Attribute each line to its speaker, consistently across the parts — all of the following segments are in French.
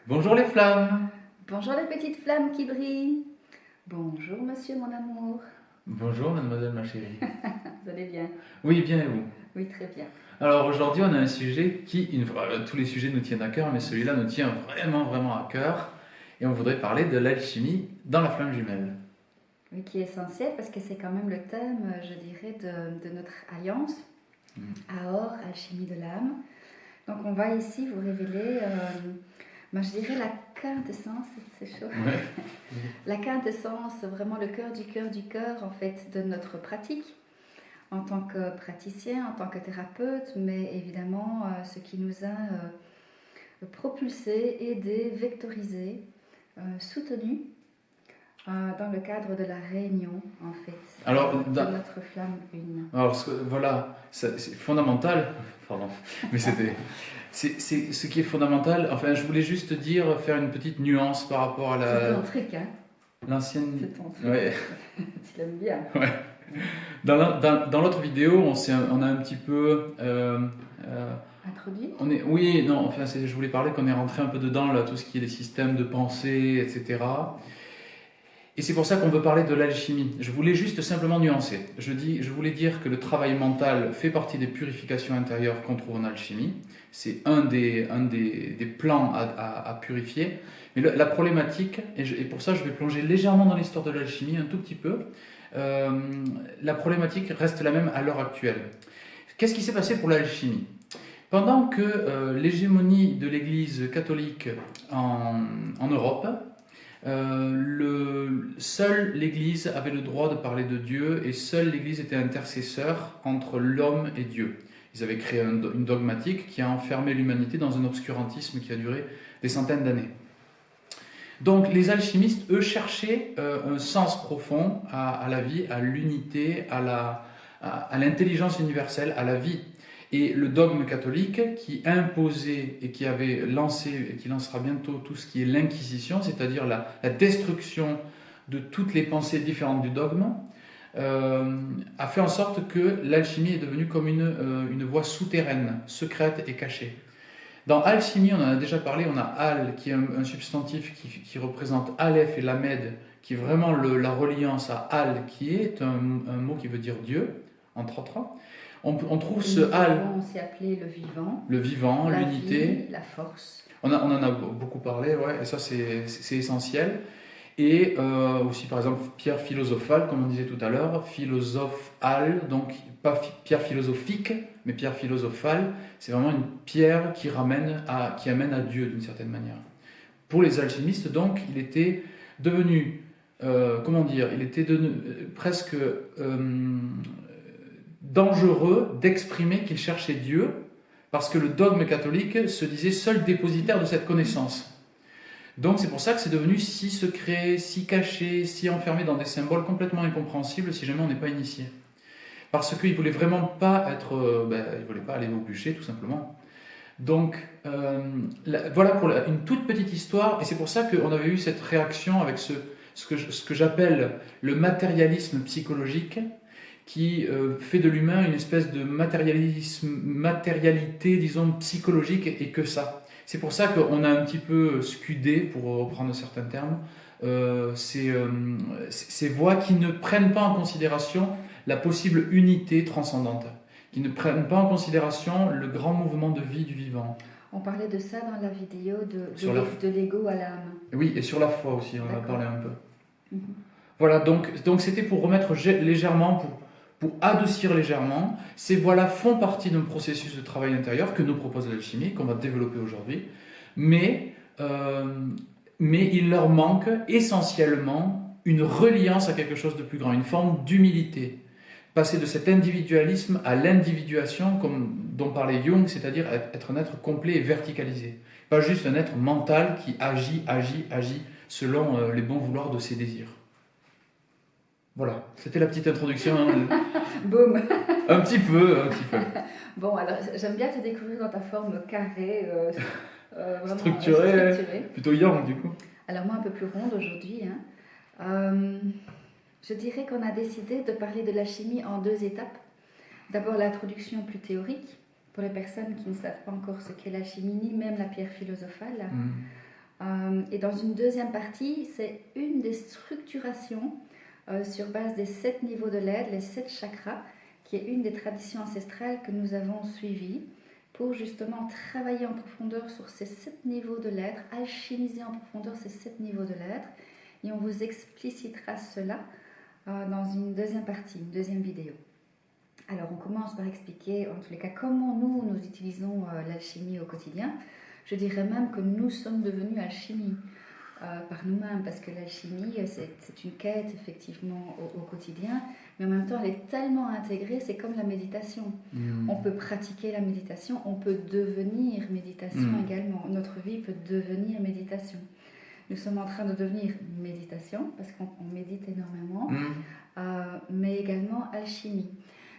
Speaker 1: Bonjour les flammes.
Speaker 2: Bonjour les petites flammes qui brillent. Bonjour monsieur mon amour.
Speaker 1: Bonjour mademoiselle ma chérie.
Speaker 2: Vous allez bien?
Speaker 1: Oui, bien et vous?
Speaker 2: Oui, très bien.
Speaker 1: Alors aujourd'hui on a un sujet tous les sujets nous tiennent à cœur, mais celui-là nous tient vraiment à cœur. Et on voudrait parler de l'alchimie dans la flamme jumelle.
Speaker 2: Oui, qui est essentiel parce que c'est quand même le thème, je dirais, de notre alliance. Aor, alchimie de l'âme. Donc on va ici vous révéler, je dirais la quintessence, c'est chaud.
Speaker 1: Ouais.
Speaker 2: La quintessence, vraiment le cœur du cœur en fait de notre pratique. En tant que praticien, en tant que thérapeute, mais évidemment ce qui nous a propulsé, aidé, vectorisé, soutenu dans le cadre de la réunion en fait
Speaker 1: Alors,
Speaker 2: de notre flamme une.
Speaker 1: alors voilà, c'est fondamental. Pardon, mais c'est ce qui est fondamental. Enfin, je voulais juste faire une petite nuance par rapport à
Speaker 2: C'est ton truc, hein?
Speaker 1: l'ancienne.
Speaker 2: C'est ton truc.
Speaker 1: Ouais.
Speaker 2: Tu l'aimes bien.
Speaker 1: Ouais. Dans l'autre vidéo, on a un petit peu.
Speaker 2: Introduit?
Speaker 1: Oui, non, enfin, je voulais parler qu'on est rentré un peu dedans, là, tout ce qui est les systèmes de pensée, etc. Et c'est pour ça qu'on veut parler de l'alchimie. Je voulais juste simplement nuancer. Je voulais dire que le travail mental fait partie des purifications intérieures qu'on trouve en alchimie. C'est un des plans à purifier. Mais la problématique, et pour ça je vais plonger légèrement dans l'histoire de l'alchimie, un tout petit peu, la problématique reste la même à l'heure actuelle. Qu'est-ce qui s'est passé pour l'alchimie? Pendant que l'hégémonie de l'Église catholique en Europe, seule l'Église avait le droit de parler de Dieu et seule l'Église était intercesseur entre l'homme et Dieu. Ils avaient créé une dogmatique qui a enfermé l'humanité dans un obscurantisme qui a duré des centaines d'années. Donc les alchimistes, eux, cherchaient un sens profond à la vie, à l'unité, à l'intelligence universelle, à la vie. Et le dogme catholique qui imposait et qui avait lancé et qui lancera bientôt tout ce qui est l'inquisition, c'est-à-dire la destruction de toutes les pensées différentes du dogme, a fait en sorte que l'alchimie est devenue comme une voie souterraine, secrète et cachée. Dans alchimie, on en a déjà parlé, on a al qui est un substantif qui représente aleph et lamed, qui est vraiment la reliance à al, qui est un mot qui veut dire Dieu, entre autres. On trouve ce al.
Speaker 2: On s'est appelé
Speaker 1: Le vivant, l'unité.
Speaker 2: La force.
Speaker 1: On en a beaucoup parlé, ouais, et ça c'est essentiel. Et aussi par exemple pierre philosophale, comme on disait tout à l'heure, philosophale, donc pas pierre philosophique, mais pierre philosophale, c'est vraiment une pierre qui amène à Dieu d'une certaine manière. Pour les alchimistes, donc, il était devenu, presque dangereux d'exprimer qu'il cherchait Dieu, parce que le dogme catholique se disait seul dépositaire de cette connaissance. Donc c'est pour ça que c'est devenu si secret, si caché, si enfermé dans des symboles complètement incompréhensibles si jamais on n'est pas initié. Parce qu'il ne voulait vraiment pas il voulait pas aller au bûcher tout simplement. Donc voilà pour une toute petite histoire, et c'est pour ça qu'on avait eu cette réaction avec ce que j'appelle le matérialisme psychologique, qui fait de l'humain une espèce de matérialité, disons, psychologique, et que ça. C'est pour ça qu'on a un petit peu scudé, pour reprendre certains termes, ces voies qui ne prennent pas en considération la possible unité transcendante, qui ne prennent pas en considération le grand mouvement de vie du vivant.
Speaker 2: On parlait de ça dans la vidéo de l'ego à l'âme.
Speaker 1: Oui, et sur la foi aussi, on en a parlé un peu. Voilà, donc c'était pour remettre légèrement, pour adoucir légèrement. Ces voies-là font partie d'un processus de travail intérieur que nous propose l'alchimie, qu'on va développer aujourd'hui, mais il leur manque essentiellement une reliance à quelque chose de plus grand, une forme d'humilité. Passer de cet individualisme à l'individuation, dont parlait Jung, c'est-à-dire être un être complet et verticalisé. Pas juste un être mental qui agit selon les bons vouloirs de ses désirs. Voilà, c'était la petite introduction.
Speaker 2: Boum.
Speaker 1: Un petit peu.
Speaker 2: Bon, alors j'aime bien te découvrir dans ta forme carrée, vraiment
Speaker 1: structurée. Plutôt yang du coup.
Speaker 2: Alors moi un peu plus ronde aujourd'hui. Je dirais qu'on a décidé de parler de la chimie en deux étapes. D'abord l'introduction plus théorique, pour les personnes qui ne savent pas encore ce qu'est la chimie, ni même la pierre philosophale. Et dans une deuxième partie, c'est une des structurations sur base des 7 niveaux de l'aide, les 7 chakras, qui est une des traditions ancestrales que nous avons suivies pour justement travailler en profondeur sur ces 7 niveaux de l'être, alchimiser en profondeur ces 7 niveaux de l'être. Et on vous explicitera cela dans une deuxième partie, une deuxième vidéo. Alors on commence par expliquer en tous les cas comment nous utilisons l'alchimie au quotidien. Je dirais même que nous sommes devenus alchimie par nous-mêmes, parce que l'alchimie c'est une quête effectivement au quotidien, mais en même temps elle est tellement intégrée, c'est comme la méditation. On peut pratiquer la méditation, on peut devenir méditation également, notre vie peut devenir méditation. Nous sommes en train de devenir méditation, parce qu'on médite énormément, mais également alchimie.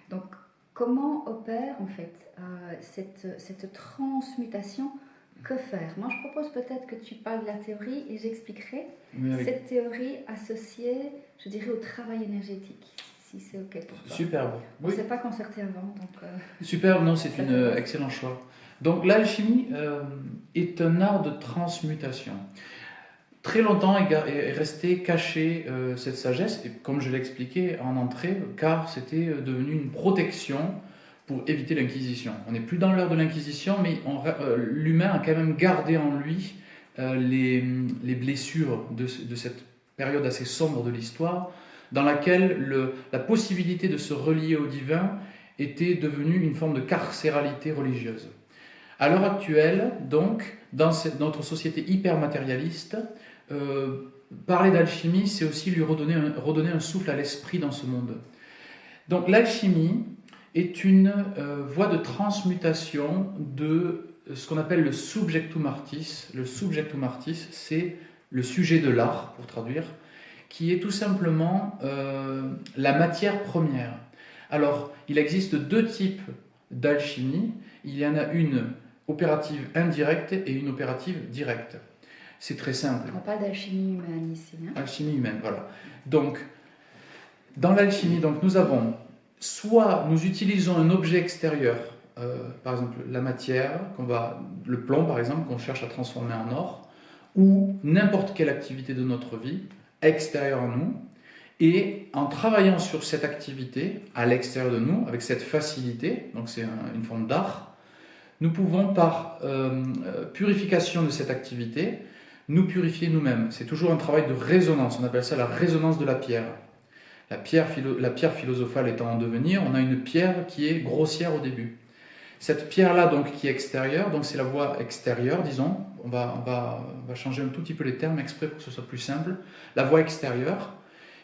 Speaker 2: Donc, comment opère en fait cette transmutation? Que faire? Moi, je propose peut-être que tu parles de la théorie et j'expliquerai cette théorie associée, je dirais, au travail énergétique, si c'est OK pour toi.
Speaker 1: Superbe.
Speaker 2: On ne s'est pas concerté avant, donc...
Speaker 1: Superbe, non, c'est un excellent choix. Donc, l'alchimie est un art de transmutation. Très longtemps est resté caché cette sagesse, et comme je l'expliquais en entrée, car c'était devenu une protection pour éviter l'Inquisition. On n'est plus dans l'heure de l'Inquisition, mais l'humain a quand même gardé en lui les blessures de cette période assez sombre de l'histoire, dans laquelle la possibilité de se relier au divin était devenue une forme de carcéralité religieuse. À l'heure actuelle, donc, dans notre société hyper matérialiste, parler d'alchimie, c'est aussi lui redonner un souffle à l'esprit dans ce monde. Donc l'alchimie est une voie de transmutation de ce qu'on appelle le subjectum artis. Le subjectum artis, c'est le sujet de l'art, pour traduire, qui est tout simplement la matière première. Alors, il existe 2 types d'alchimie. Il y en a une opérative indirecte et une opérative directe. C'est très simple.
Speaker 2: On parle d'alchimie humaine ici.
Speaker 1: Alchimie humaine, voilà. Donc, dans l'alchimie, nous avons soit nous utilisons un objet extérieur, par exemple la matière, le plomb par exemple, qu'on cherche à transformer en or, ou n'importe quelle activité de notre vie extérieure à nous, et en travaillant sur cette activité à l'extérieur de nous, avec cette facilité, donc c'est une forme d'art, nous pouvons par purification de cette activité, nous purifier nous-mêmes. C'est toujours un travail de résonance, on appelle ça la résonance de la pierre. La pierre philosophale étant en devenir, on a une pierre qui est grossière au début. Cette pierre-là, donc, qui est extérieure, donc c'est la voie extérieure, disons, on va changer un tout petit peu les termes exprès pour que ce soit plus simple, la voie extérieure,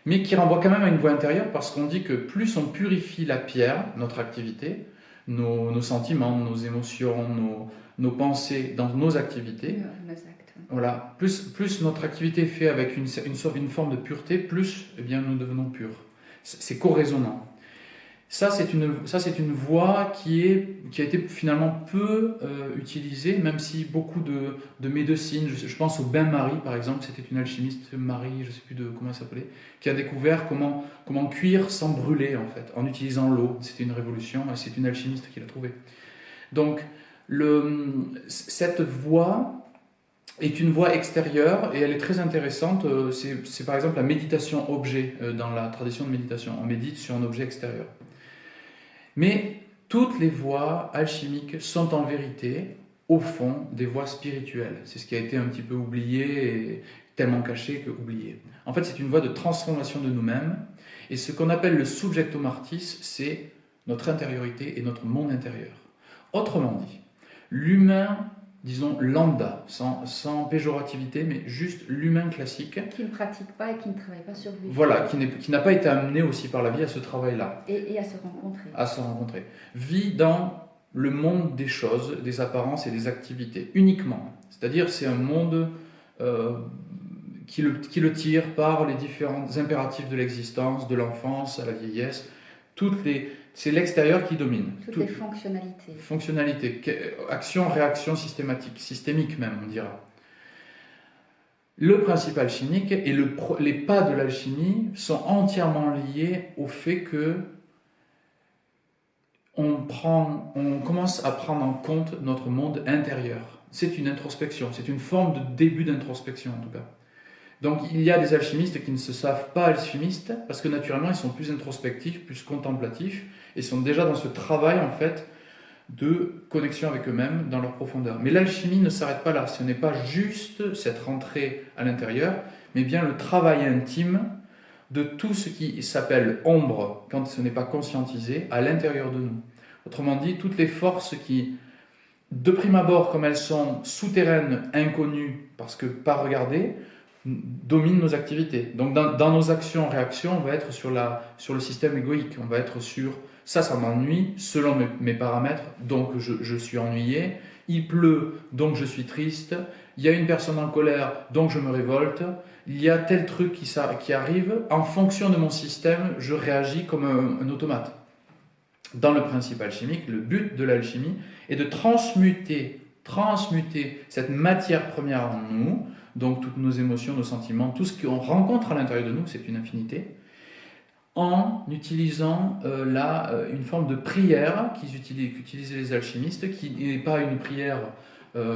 Speaker 1: mais qui renvoie quand même à une voie intérieure, parce qu'on dit que plus on purifie la pierre, notre activité, nos sentiments, nos émotions, nos pensées dans nos activités, voilà, plus notre activité est faite avec une forme de pureté, plus nous devenons purs. C'est corrésonnant. Ça, c'est une voie qui a été finalement peu utilisée, même si beaucoup de médecines, je pense au bain-marie par exemple, c'était une alchimiste, Marie, je ne sais plus comment elle s'appelait, qui a découvert comment cuire sans brûler en fait, en utilisant l'eau. C'était une révolution, et c'est une alchimiste qui l'a trouvé. Donc, cette voie est une voie extérieure et elle est très intéressante. C'est par exemple la méditation objet dans la tradition de méditation. On médite sur un objet extérieur. Mais toutes les voies alchimiques sont en vérité, au fond, des voies spirituelles. C'est ce qui a été un petit peu oublié et tellement caché que oublié. En fait, c'est une voie de transformation de nous-mêmes. Et ce qu'on appelle le subjectum artis, c'est notre intériorité et notre monde intérieur. Autrement dit, l'humain, disons lambda, sans péjorativité, mais juste l'humain classique.
Speaker 2: Qui ne pratique pas et qui ne travaille pas sur lui.
Speaker 1: Voilà, qui n'a pas été amené aussi par la vie à ce travail-là.
Speaker 2: Et à se rencontrer.
Speaker 1: À se rencontrer. Vit dans le monde des choses, des apparences et des activités, uniquement. C'est-à-dire c'est un monde qui le tire par les différents impératifs de l'existence, de l'enfance à la vieillesse, c'est l'extérieur qui domine.
Speaker 2: Toutes les fonctionnalités.
Speaker 1: Fonctionnalités, action, réaction systémique même, on dira. Le principe alchimique et les pas de l'alchimie sont entièrement liés au fait que on commence à prendre en compte notre monde intérieur. c'est une introspection, c'est une forme de début d'introspection en tout cas. Donc il y a des alchimistes qui ne se savent pas alchimistes parce que naturellement ils sont plus introspectifs, plus contemplatifs et sont déjà dans ce travail en fait de connexion avec eux-mêmes dans leur profondeur. Mais l'alchimie ne s'arrête pas là, ce n'est pas juste cette rentrée à l'intérieur, mais bien le travail intime de tout ce qui s'appelle ombre quand ce n'est pas conscientisé à l'intérieur de nous. Autrement dit, toutes les forces qui, de prime abord, comme elles sont souterraines, inconnues, parce que pas regardées, dominent nos activités. Donc dans nos actions-réactions, on va être sur le système égoïque, on va être sur ça m'ennuie, selon mes paramètres, donc je suis ennuyé, il pleut, donc je suis triste, il y a une personne en colère, donc je me révolte, il y a tel truc qui arrive, en fonction de mon système, je réagis comme un automate. Dans le principe alchimique, le but de l'alchimie est de transmuter cette matière première en nous, donc toutes nos émotions, nos sentiments, tout ce qu'on rencontre à l'intérieur de nous, c'est une infinité, en utilisant une forme de prière qu'utilisaient les alchimistes, qui n'est pas une prière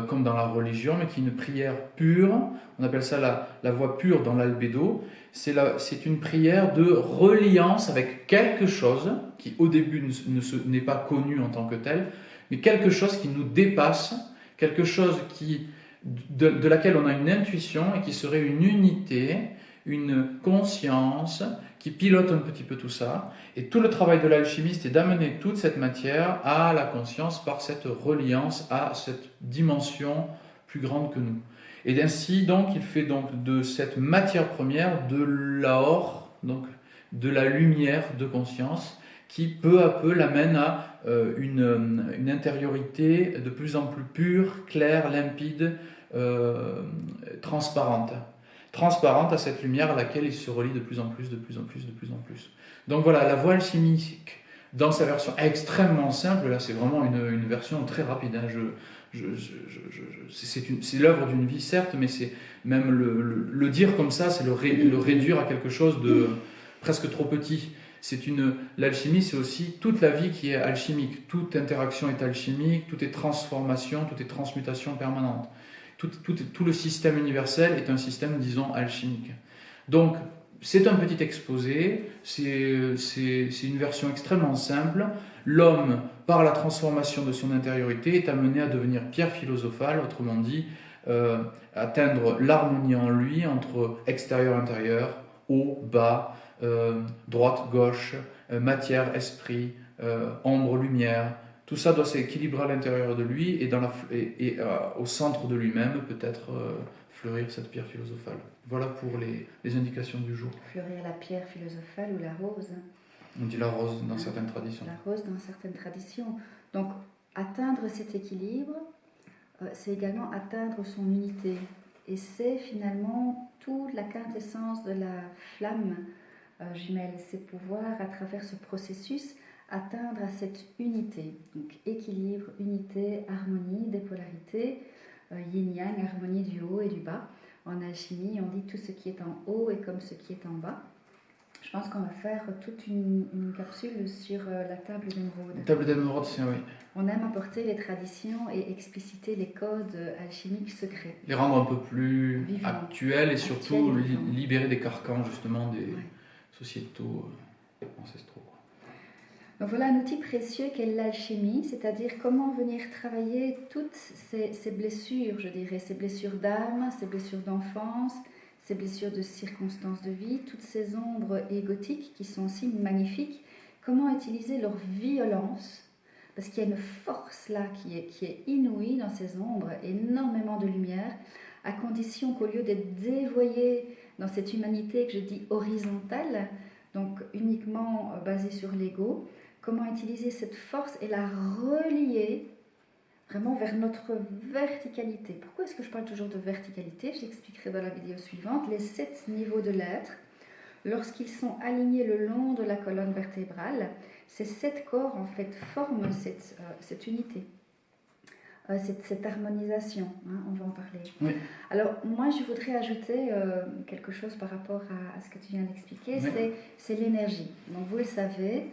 Speaker 1: comme dans la religion, mais qui est une prière pure. On appelle ça la voie pure dans l'albédo. C'est une prière de reliance avec quelque chose qui au début n'est pas connu en tant que tel, mais quelque chose qui nous dépasse, quelque chose de laquelle on a une intuition et qui serait une unité, une conscience qui pilote un petit peu tout ça. Et tout le travail de l'alchimiste est d'amener toute cette matière à la conscience par cette reliance à cette dimension plus grande que nous. Et ainsi, donc, il fait donc de cette matière première de l'or, donc de la lumière de conscience, qui peu à peu l'amène à une intériorité de plus en plus pure, claire, limpide, transparente à cette lumière à laquelle il se relie de plus en plus. Donc voilà, la voie alchimique, dans sa version extrêmement simple, là c'est vraiment une version très rapide. Hein. C'est l'œuvre d'une vie, certes, mais c'est même le dire comme ça, c'est le réduire à quelque chose de presque trop petit. L'alchimie, c'est aussi toute la vie qui est alchimique. Toute interaction est alchimique, tout est transformation, tout est transmutation permanente. Tout le système universel est un système, disons, alchimique. Donc, c'est un petit exposé, c'est une version extrêmement simple. L'homme, par la transformation de son intériorité, est amené à devenir pierre philosophale, autrement dit, atteindre l'harmonie en lui entre extérieur-intérieur, haut, bas, droite-gauche, matière-esprit, ombre-lumière. Tout ça doit s'équilibrer à l'intérieur de lui et au centre de lui-même, peut-être fleurir cette pierre philosophale. Voilà pour les indications du jour.
Speaker 2: Fleurir la pierre philosophale ou la rose.
Speaker 1: On dit la rose dans certaines traditions.
Speaker 2: La rose dans certaines traditions. Donc, atteindre cet équilibre, c'est également atteindre son unité. Et c'est finalement toute la quintessence de la flamme jumelle. C'est pouvoir, à travers ce processus, atteindre à cette unité. Donc, équilibre, unité, harmonie des polarités, yin-yang, harmonie du haut et du bas. En alchimie, on dit tout ce qui est en haut est comme ce qui est en bas. Je pense qu'on va faire toute une capsule sur la table d'émeraude.
Speaker 1: La table d'émeraude, c'est oui.
Speaker 2: On aime apporter les traditions et expliciter les codes alchimiques secrets.
Speaker 1: Les rendre un peu plus actuels et surtout libérer des carcans justement des sociétaux ancestraux.
Speaker 2: Donc voilà un outil précieux qu'est l'alchimie, c'est-à-dire comment venir travailler toutes ces blessures, je dirais, ces blessures d'âme, ces blessures d'enfance, ces blessures de circonstances de vie, toutes ces ombres égotiques qui sont aussi magnifiques, comment utiliser leur violence, parce qu'il y a une force là qui est inouïe dans ces ombres, énormément de lumière, à condition qu'au lieu d'être dévoyé dans cette humanité que je dis horizontale, donc uniquement basée sur l'ego, comment utiliser cette force et la relier vraiment vers notre verticalité. Pourquoi est-ce que je parle toujours de verticalité? J'expliquerai dans la vidéo suivante. Les 7 niveaux de l'être, lorsqu'ils sont alignés le long de la colonne vertébrale, ces 7 corps en fait forment cette unité, cette harmonisation, hein, on va en parler. Oui. Alors moi je voudrais ajouter quelque chose par rapport à ce que tu viens d'expliquer, oui. C'est l'énergie. Donc vous le savez,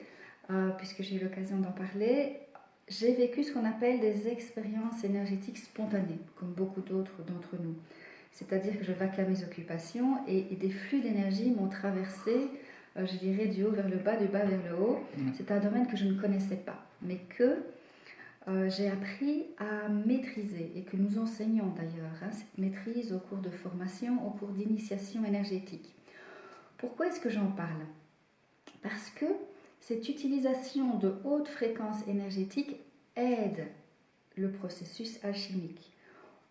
Speaker 2: puisque j'ai eu l'occasion d'en parler, j'ai vécu ce qu'on appelle des expériences énergétiques spontanées, comme beaucoup d'autres d'entre nous. C'est-à-dire que je vaquais à mes occupations et des flux d'énergie m'ont traversé, je dirais, du haut vers le bas, du bas vers le haut. C'est un domaine que je ne connaissais pas, mais que j'ai appris à maîtriser et que nous enseignons d'ailleurs, cette maîtrise au cours de formation, au cours d'initiation énergétique. Pourquoi est-ce que j'en parle? Parce que cette utilisation de hautes fréquences énergétiques aide le processus alchimique.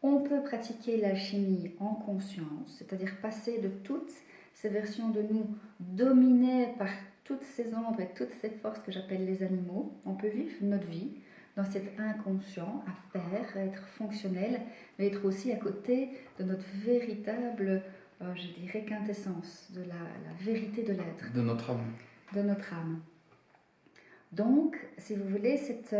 Speaker 2: On peut pratiquer l'alchimie en conscience, c'est-à-dire passer de toutes ces versions de nous dominées par toutes ces ombres et toutes ces forces que j'appelle les animaux. On peut vivre notre vie dans cet inconscient, à faire, à être fonctionnel, mais être aussi à côté de notre véritable, je dirais, quintessence, de la vérité de l'être.
Speaker 1: De notre âme.
Speaker 2: De notre âme. Donc, si vous voulez, cette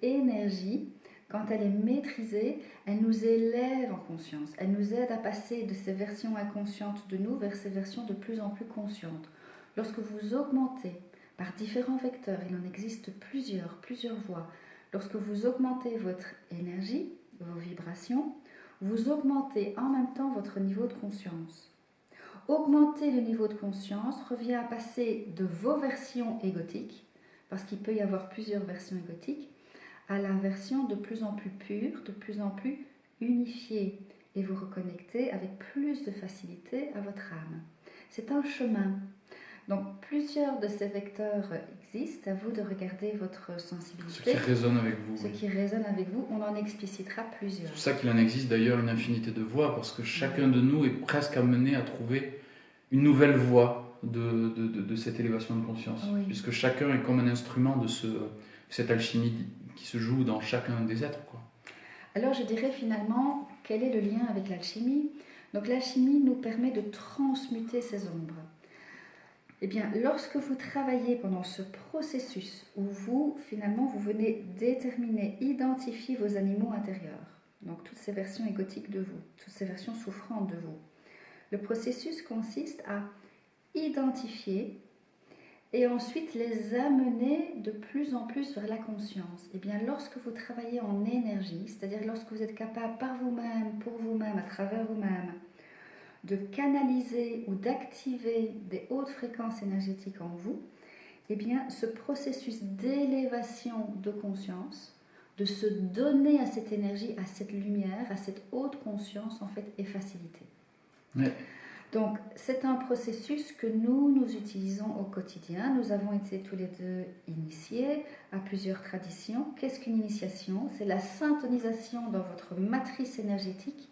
Speaker 2: énergie, quand elle est maîtrisée, elle nous élève en conscience. Elle nous aide à passer de ces versions inconscientes de nous vers ces versions de plus en plus conscientes. Lorsque vous augmentez par différents vecteurs, il en existe plusieurs voies. Lorsque vous augmentez votre énergie, vos vibrations, vous augmentez en même temps votre niveau de conscience. Augmenter le niveau de conscience revient à passer de vos versions égotiques, parce qu'il peut y avoir plusieurs versions égotiques, à la version de plus en plus pure, de plus en plus unifiée, et vous reconnecter avec plus de facilité à votre âme. C'est un chemin. Donc plusieurs de ces vecteurs existent, à vous de regarder votre sensibilité.
Speaker 1: Ce qui résonne avec vous.
Speaker 2: Ce qui résonne avec vous, on en explicitera plusieurs.
Speaker 1: C'est pour ça qu'il en existe d'ailleurs une infinité de voies, parce que chacun de nous est presque amené à trouver une nouvelle voie de cette élévation de conscience.
Speaker 2: Oui.
Speaker 1: Puisque chacun est comme un instrument de cette alchimie qui se joue dans chacun des êtres, quoi.
Speaker 2: Alors je dirais finalement, quel est le lien avec l'alchimie? Donc l'alchimie nous permet de transmuter ces ombres. Eh bien, lorsque vous travaillez pendant ce processus où vous venez déterminer, identifier vos animaux intérieurs, donc toutes ces versions égotiques de vous, toutes ces versions souffrantes de vous, le processus consiste à identifier et ensuite les amener de plus en plus vers la conscience. Eh bien, lorsque vous travaillez en énergie, c'est-à-dire lorsque vous êtes capable par vous-même, pour vous-même, à travers vous-même, de canaliser ou d'activer des hautes fréquences énergétiques en vous, eh bien, ce processus d'élévation de conscience, de se donner à cette énergie, à cette lumière, à cette haute conscience, en fait, est facilité.
Speaker 1: Ouais.
Speaker 2: Donc, c'est un processus que nous utilisons au quotidien. Nous avons été tous les deux initiés à plusieurs traditions. Qu'est-ce qu'une initiation? C'est la syntonisation dans votre matrice énergétique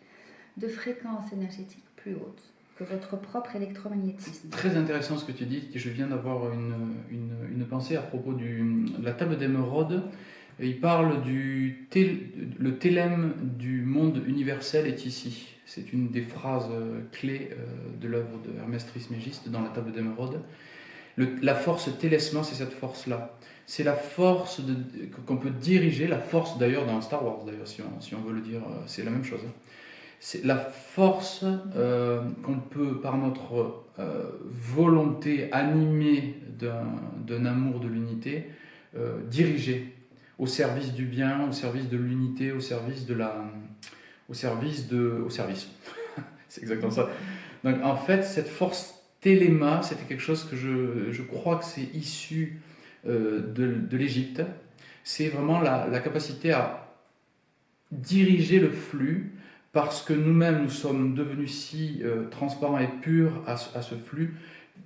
Speaker 2: de fréquences énergétiques plus hautes que votre propre électromagnétisme.
Speaker 1: Très intéressant ce que tu dis. Je viens d'avoir une pensée à propos de la table d'émeraude. Il parle le télème du monde universel est ici. C'est une des phrases clés de l'œuvre de Hermès Trismégiste dans la table d'émeraude. La force télesma, c'est cette force-là. C'est la force qu'on peut diriger, la force d'ailleurs dans Star Wars, d'ailleurs, si on veut le dire, c'est la même chose. C'est la force qu'on peut, par notre volonté animée d'un amour de l'unité, diriger au service du bien, au service de l'unité, au service. C'est exactement ça. Donc en fait, cette force téléma, c'était quelque chose que je crois que c'est issu de l'Égypte. C'est vraiment la capacité à diriger le flux, parce que nous-mêmes, nous sommes devenus si transparents et purs à ce flux,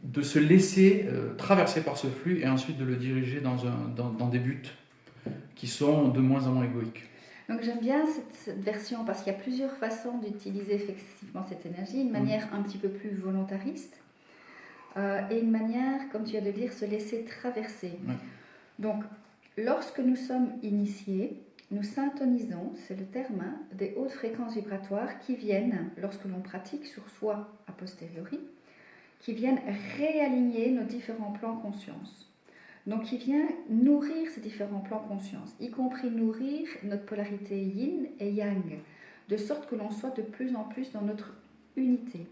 Speaker 1: de se laisser traverser par ce flux et ensuite de le diriger dans des buts qui sont de moins en moins égoïques.
Speaker 2: Donc j'aime bien cette version parce qu'il y a plusieurs façons d'utiliser effectivement cette énergie, une manière un petit peu plus volontariste et une manière, comme tu viens de dire, se laisser traverser.
Speaker 1: Ouais.
Speaker 2: Donc lorsque nous sommes initiés, nous syntonisons, c'est le terme, des hautes fréquences vibratoires qui viennent, lorsque l'on pratique sur soi a posteriori, qui viennent réaligner nos différents plans conscience. Donc qui vient nourrir ces différents plans conscience, y compris nourrir notre polarité yin et yang, de sorte que l'on soit de plus en plus dans notre unité.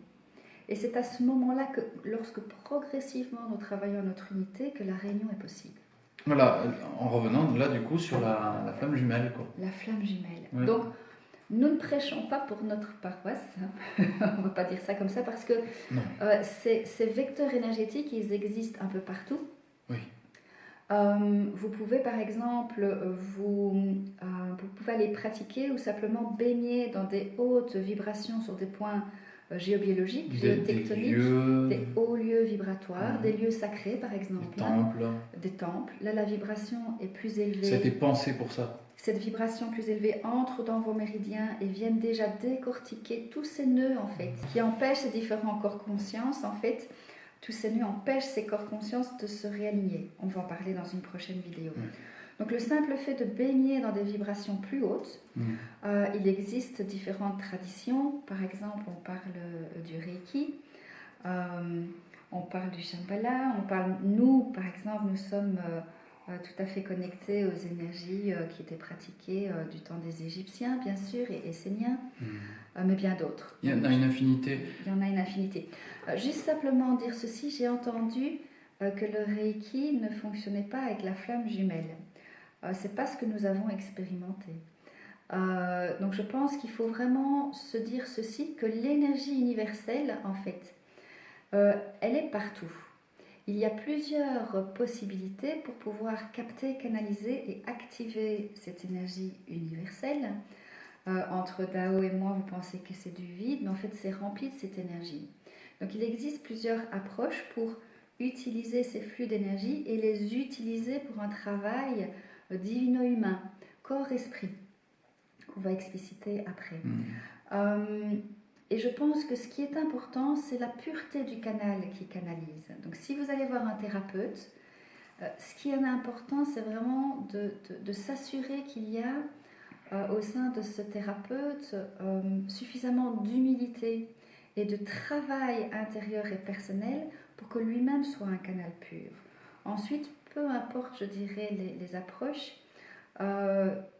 Speaker 2: Et c'est à ce moment-là que, lorsque progressivement nous travaillons notre unité, que la réunion est possible.
Speaker 1: Voilà, en revenant là du coup sur la flamme jumelle, quoi.
Speaker 2: La flamme jumelle.
Speaker 1: Ouais.
Speaker 2: Donc, nous ne prêchons pas pour notre paroisse, on ne va pas dire ça comme ça, parce que
Speaker 1: Non.
Speaker 2: ces vecteurs énergétiques, ils existent un peu partout.
Speaker 1: Oui.
Speaker 2: Vous pouvez par exemple, vous pouvez aller pratiquer ou simplement baigner dans des hautes vibrations sur des points géobiologiques, géotectoniques, des hauts lieux vibratoires, des lieux sacrés par exemple. Des temples. Là, la vibration est plus élevée.
Speaker 1: Ça a été pensé pour ça.
Speaker 2: Cette vibration plus élevée entre dans vos méridiens et viennent déjà décortiquer tous ces nœuds en fait, qui empêchent ces différents corps conscience en fait. Tous ces nœuds empêchent ces corps conscience de se réaligner. On va en parler dans une prochaine vidéo. Donc le simple fait de baigner dans des vibrations plus hautes, il existe différentes traditions. Par exemple, on parle du Reiki, on parle du Shambhala, nous par exemple, nous sommes tout à fait connectés aux énergies qui étaient pratiquées du temps des Égyptiens, bien sûr, et Esséniens, mais bien d'autres.
Speaker 1: Il y en a une infinité.
Speaker 2: Il y en a une infinité. Juste simplement dire ceci, j'ai entendu que le Reiki ne fonctionnait pas avec la flamme jumelle. C'est pas ce que nous avons expérimenté. Donc je pense qu'il faut vraiment se dire ceci, que l'énergie universelle, en fait, elle est partout. Il y a plusieurs possibilités pour pouvoir capter, canaliser et activer cette énergie universelle. Entre Dao et moi, vous pensez que c'est du vide, mais en fait c'est rempli de cette énergie. Donc il existe plusieurs approches pour utiliser ces flux d'énergie et les utiliser pour un travail divino-humain, corps-esprit, qu'on va expliciter après. Et je pense que ce qui est important, c'est la pureté du canal qui canalise. Donc si vous allez voir un thérapeute, ce qui est important, c'est vraiment de s'assurer qu'il y a au sein de ce thérapeute suffisamment d'humilité et de travail intérieur et personnel pour que lui-même soit un canal pur. Ensuite, peu importe, je dirais, les approches,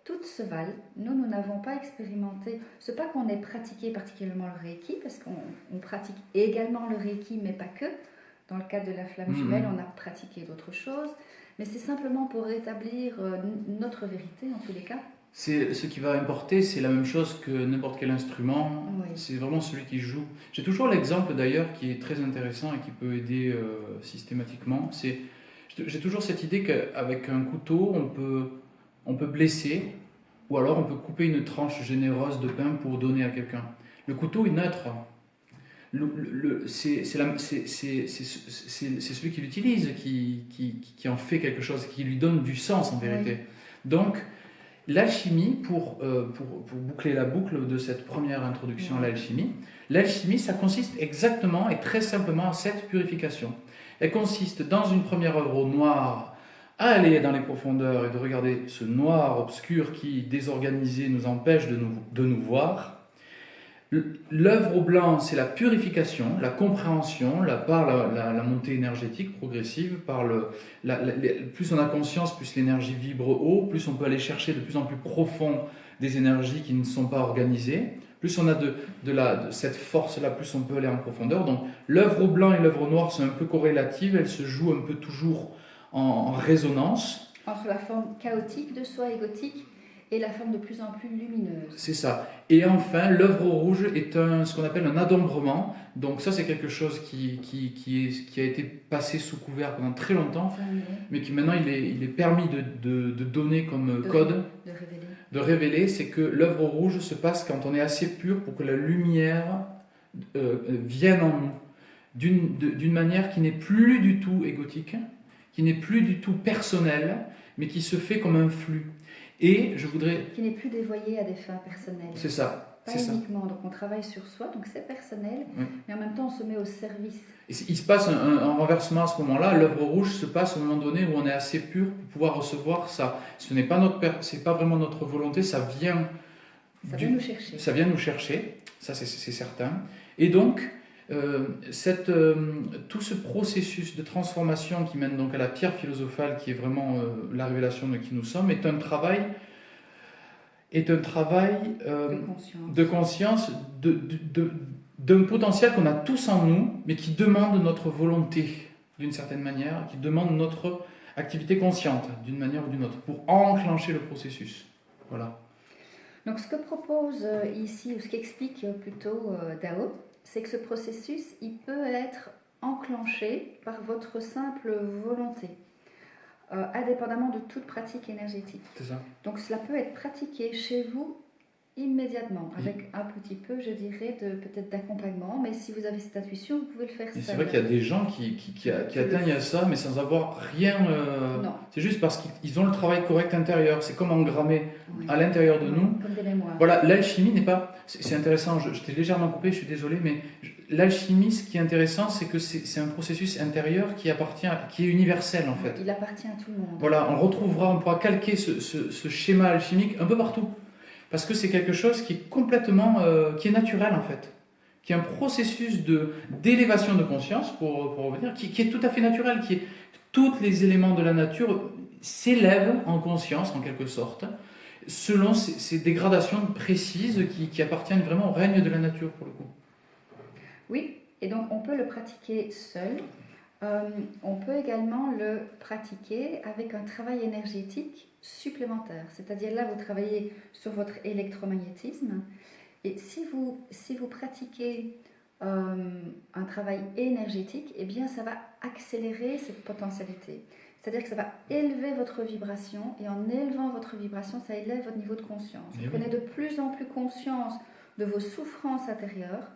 Speaker 2: toutes se valent. Nous n'avons pas expérimenté, c'est pas qu'on ait pratiqué particulièrement le Reiki, parce qu'on pratique également le Reiki, mais pas que. Dans le cadre de la flamme jumelle, on a pratiqué d'autres choses, mais c'est simplement pour rétablir notre vérité en tous les cas.
Speaker 1: Ce qui va importer, c'est la même chose que n'importe quel instrument, c'est vraiment celui qui joue. J'ai toujours l'exemple d'ailleurs qui est très intéressant et qui peut aider systématiquement. J'ai toujours cette idée qu'avec un couteau, on peut blesser, ou alors on peut couper une tranche généreuse de pain pour donner à quelqu'un. Le couteau est neutre. C'est celui qui l'utilise qui en fait quelque chose, qui lui donne du sens en vérité. Donc, l'alchimie, pour boucler la boucle de cette première introduction à l'alchimie, ça consiste exactement et très simplement à cette purification. Elle consiste dans une première œuvre au noir, à aller dans les profondeurs et de regarder ce noir obscur qui, désorganisé, nous empêche de nous voir. L'œuvre au blanc, c'est la purification, la compréhension, par la montée énergétique progressive, plus on a conscience, plus l'énergie vibre haut, plus on peut aller chercher de plus en plus profond des énergies qui ne sont pas organisées, plus on a de cette force-là, plus on peut aller en profondeur. Donc l'œuvre au blanc et l'œuvre au noir sont un peu corrélatives, elles se jouent un peu toujours en résonance.
Speaker 2: Entre la forme chaotique de soi égotique et la forme de plus en plus lumineuse.
Speaker 1: C'est ça. Et enfin, l'œuvre rouge est ce qu'on appelle un adombrement. Donc ça, c'est quelque chose qui a été passé sous couvert pendant très longtemps, mais qui maintenant, il est permis de donner comme code, de révéler. C'est que l'œuvre rouge se passe quand on est assez pur pour que la lumière vienne en nous d'une manière qui n'est plus du tout égotique, qui n'est plus du tout personnelle, mais qui se fait comme un flux. Et je voudrais...
Speaker 2: Qui n'est plus dévoyé à des fins personnelles.
Speaker 1: C'est ça.
Speaker 2: Pas uniquement. Donc on travaille sur soi, donc c'est personnel, mais en même temps on se met au service.
Speaker 1: Et il se passe un renversement à ce moment-là. L'œuvre rouge se passe au moment donné où on est assez pur pour pouvoir recevoir ça. Ce n'est pas c'est pas vraiment notre volonté, ça vient...
Speaker 2: vient nous chercher.
Speaker 1: Ça vient nous chercher, ça c'est certain. Et donc, tout ce processus de transformation qui mène donc à la pierre philosophale, qui est vraiment la révélation de qui nous sommes, est un travail de conscience, d'un potentiel qu'on a tous en nous, mais qui demande notre volonté d'une certaine manière, qui demande notre activité consciente, d'une manière ou d'une autre, pour enclencher le processus. Voilà.
Speaker 2: Donc ce que propose ici, ou ce qu'explique plutôt Dao, c'est que ce processus, il peut être enclenché par votre simple volonté, indépendamment de toute pratique énergétique.
Speaker 1: C'est ça.
Speaker 2: Donc cela peut être pratiqué chez vous immédiatement, avec un petit peu, je dirais, peut-être d'accompagnement, mais si vous avez cette intuition, vous pouvez le faire seul.
Speaker 1: C'est vrai qu'il y a des gens qui atteignent à ça, mais sans avoir rien.
Speaker 2: Non.
Speaker 1: C'est juste parce qu'ils ont le travail correct intérieur. C'est comme engrammer
Speaker 2: Oui.
Speaker 1: à l'intérieur de nous.
Speaker 2: Comme des mémoires.
Speaker 1: Voilà, l'alchimie n'est pas. C'est intéressant, je t'ai légèrement coupé, je suis désolé, mais l'alchimie, ce qui est intéressant, c'est que c'est un processus intérieur qui est universel en fait.
Speaker 2: Il appartient à tout le monde.
Speaker 1: Voilà, on pourra calquer ce schéma alchimique un peu partout. Parce que c'est quelque chose qui est complètement, qui est naturel en fait, qui est un processus d'élévation de conscience, pour revenir, qui est tout à fait naturel, tous les éléments de la nature s'élèvent en conscience en quelque sorte, selon ces dégradations précises qui appartiennent vraiment au règne de la nature pour le coup.
Speaker 2: Oui, et donc on peut le pratiquer seul. On peut également le pratiquer avec un travail énergétique supplémentaire. C'est-à-dire là, vous travaillez sur votre électromagnétisme. Et si vous pratiquez un travail énergétique, eh bien, ça va accélérer cette potentialité. C'est-à-dire que ça va élever votre vibration. Et en élevant votre vibration, ça élève votre niveau de conscience. Vous prenez de plus en plus conscience de vos souffrances intérieures.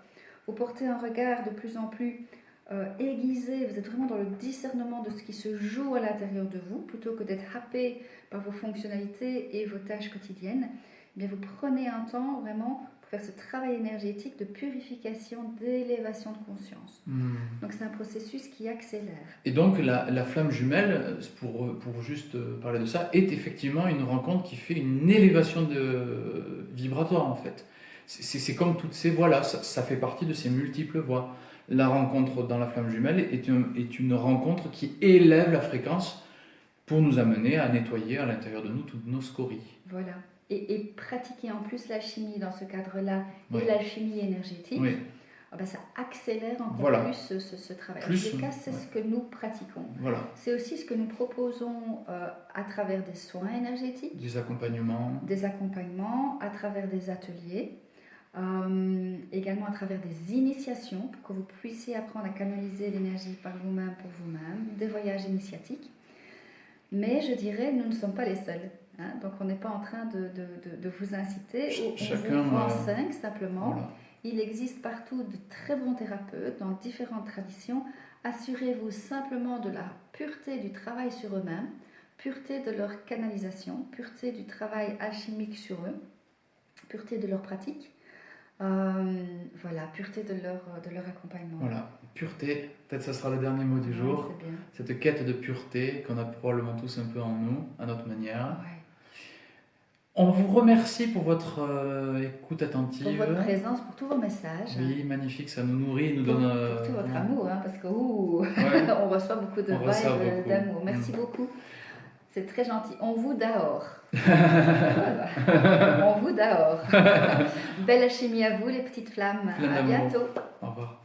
Speaker 2: Vous portez un regard de plus en plus aiguisé, vous êtes vraiment dans le discernement de ce qui se joue à l'intérieur de vous, plutôt que d'être happé par vos fonctionnalités et vos tâches quotidiennes. Eh bien, vous prenez un temps vraiment pour faire ce travail énergétique de purification, d'élévation de conscience. Donc c'est un processus qui accélère.
Speaker 1: Et donc la flamme jumelle, pour juste parler de ça, est effectivement une rencontre qui fait une élévation vibratoire en fait. C'est comme toutes ces voies-là, ça fait partie de ces multiples voies. La rencontre dans la flamme jumelle est une rencontre qui élève la fréquence pour nous amener à nettoyer à l'intérieur de nous toutes nos scories.
Speaker 2: Voilà. Et pratiquer en plus la chimie dans ce cadre-là,
Speaker 1: Oui.
Speaker 2: et la chimie énergétique,
Speaker 1: Oui.
Speaker 2: Ça accélère encore
Speaker 1: Voilà.
Speaker 2: plus ce travail.
Speaker 1: Plus,
Speaker 2: en tout cas, c'est ce que nous pratiquons.
Speaker 1: Voilà.
Speaker 2: C'est aussi ce que nous proposons à travers des soins énergétiques,
Speaker 1: Des accompagnements,
Speaker 2: à travers des ateliers. Également à travers des initiations pour que vous puissiez apprendre à canaliser l'énergie par vous-même, pour vous-même, des voyages initiatiques. Mais je dirais, nous ne sommes pas les seuls. Hein, donc on n'est pas en train de vous inciter, on vous renseigne simplement.
Speaker 1: Voilà.
Speaker 2: Il existe partout de très bons thérapeutes dans différentes traditions. Assurez-vous simplement de la pureté du travail sur eux-mêmes, pureté de leur canalisation, pureté du travail alchimique sur eux, pureté de leur pratique. Voilà, pureté de leur accompagnement.
Speaker 1: Voilà, pureté, peut-être ça sera le dernier mot du jour.
Speaker 2: C'est bien.
Speaker 1: Cette quête de pureté qu'on a probablement tous un peu en nous, à notre manière.
Speaker 2: Ouais.
Speaker 1: On vous remercie pour votre écoute attentive.
Speaker 2: Pour votre présence, pour tous vos messages.
Speaker 1: Oui, magnifique, ça nous nourrit, nous
Speaker 2: pour
Speaker 1: donne...
Speaker 2: tout votre amour, hein, parce que
Speaker 1: Ouais.
Speaker 2: on reçoit beaucoup de vibes d'amour. Merci beaucoup. C'est très gentil. On vous dehors. On vous dehors. Belle alchimie à vous, les petites flammes. À bientôt.
Speaker 1: Au revoir.